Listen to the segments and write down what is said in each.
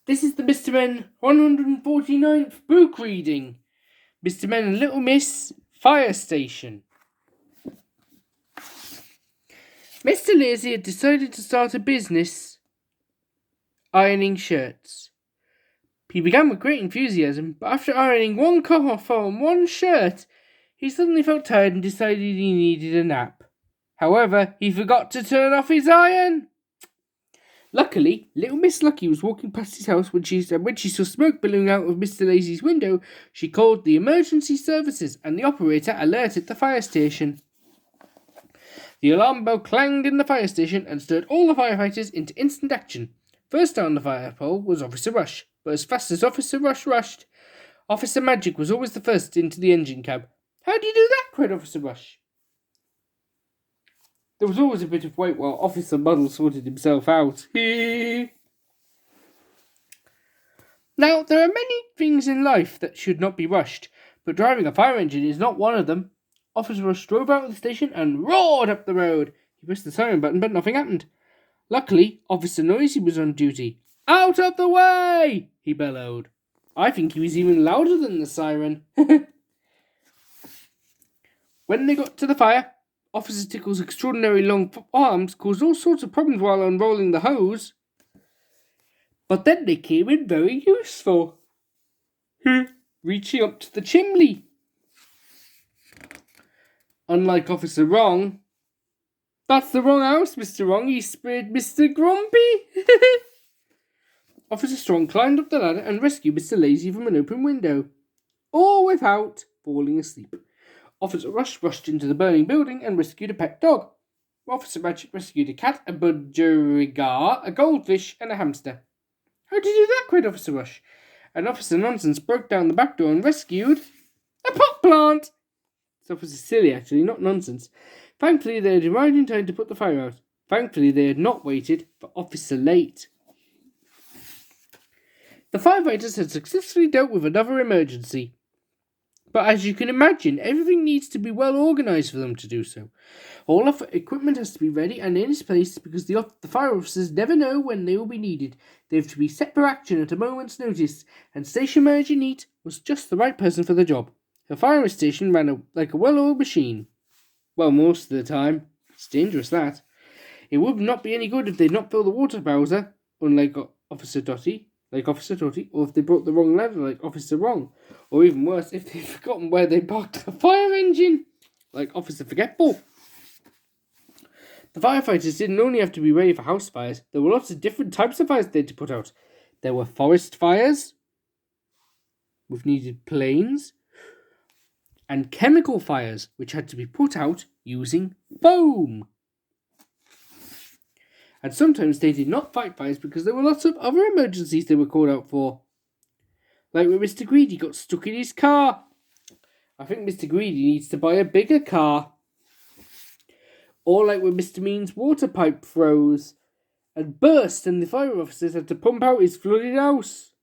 This is the Mr. Men 149th book reading. Mr. Men and Little Miss Fire Station. Mr. Lazy had decided to start a business ironing shirts. He began with great enthusiasm, but after ironing one cuff on one shirt, he suddenly felt tired and decided he needed a nap. However, he forgot to turn off his iron. Luckily, little Miss Lucky was walking past his house when she saw smoke billowing out of Mr. Lazy's window. She called the emergency services, and the operator alerted the fire station. The alarm bell clanged in the fire station and stirred all the firefighters into instant action. First down the fire pole was Officer Rush, but as fast as Officer Rush rushed, Officer Magic was always the first into the engine cab. "How do you do that?" cried Officer Rush. There was always a bit of wait while Officer Muddle sorted himself out. Now, there are many things in life that should not be rushed, but driving a fire engine is not one of them. Officer Rush drove out of the station and roared up the road. He pressed the siren button, but nothing happened. Luckily, Officer Noisy was on duty. "Out of the way!" he bellowed. I think he was even louder than the siren. When they got to the fire, Officer Tickle's extraordinarily long arms caused all sorts of problems while unrolling the hose. But then they came in very useful. Reaching up to the chimney. Unlike Officer Wrong. "That's the wrong house, Mr. Wrong. He sprayed Mr. Grumpy." Officer Strong climbed up the ladder and rescued Mr. Lazy from an open window, all without falling asleep. Officer Rush rushed into the burning building and rescued a pet dog. Officer Magic rescued a cat, a budgerigar, a goldfish, and a hamster. "How did you do that?" cried Officer Rush. And Officer Nonsense broke down the back door and rescued a pot plant. It's Officer Silly, actually, not Nonsense. Thankfully, they had arrived in time to put the fire out. Thankfully, they had not waited for Officer Late. The firefighters had successfully dealt with another emergency. But as you can imagine, everything needs to be well organised for them to do so. All of the equipment has to be ready and in its place because the fire officers never know when they will be needed. They have to be set for action at a moment's notice, and Station Manager Neat was just the right person for the job. The fire station ran like a well-oiled machine. Well, most of the time. It's dangerous, that. It would not be any good if they did not fill the water bowser, unlike Officer Dotty. Or if they brought the wrong ladder like Officer Wrong, or even worse, if they'd forgotten where they parked the fire engine, like Officer Forgetful. The firefighters didn't only have to be ready for house fires, there were lots of different types of fires they had to put out. There were forest fires, with needed planes, and chemical fires, which had to be put out using foam. And sometimes they did not fight fires because there were lots of other emergencies they were called out for. Like when Mr. Greedy got stuck in his car. I think Mr. Greedy needs to buy a bigger car. Or like when Mr. Mean's water pipe froze and burst and the fire officers had to pump out his flooded house.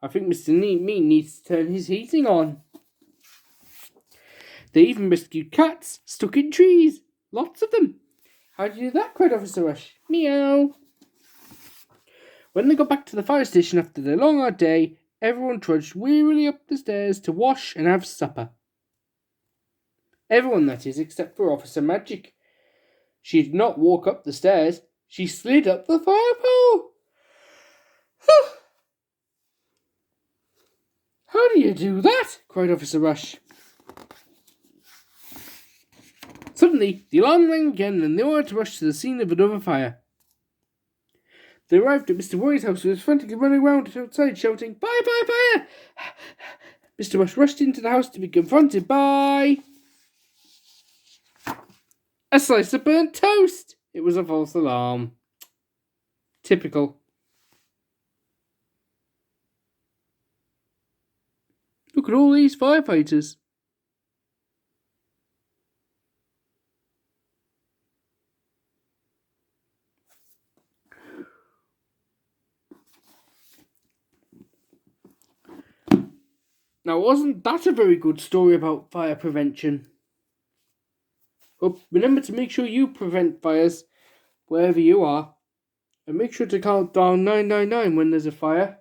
I think Mr. Mean needs to turn his heating on. They even rescued cats stuck in trees. Lots of them. "How do you do that?" cried Officer Rush. "Meow." When they got back to the fire station after their long hard day, everyone trudged wearily up the stairs to wash and have supper. Everyone, that is, except for Officer Magic. She did not walk up the stairs. She slid up the fire pole. "How do you do that?" cried Officer Rush. Suddenly, the alarm rang again and they all had to rush to the scene of another fire. They arrived at Mr. Roy's house, who was frantically running around outside shouting, "Fire, fire, fire!" Mr. Rush rushed into the house to be confronted by a slice of burnt toast. It was a false alarm. Typical. Look at all these firefighters. Now, wasn't that a very good story about fire prevention? But remember to make sure you prevent fires wherever you are. And make sure to count down 999 when there's a fire.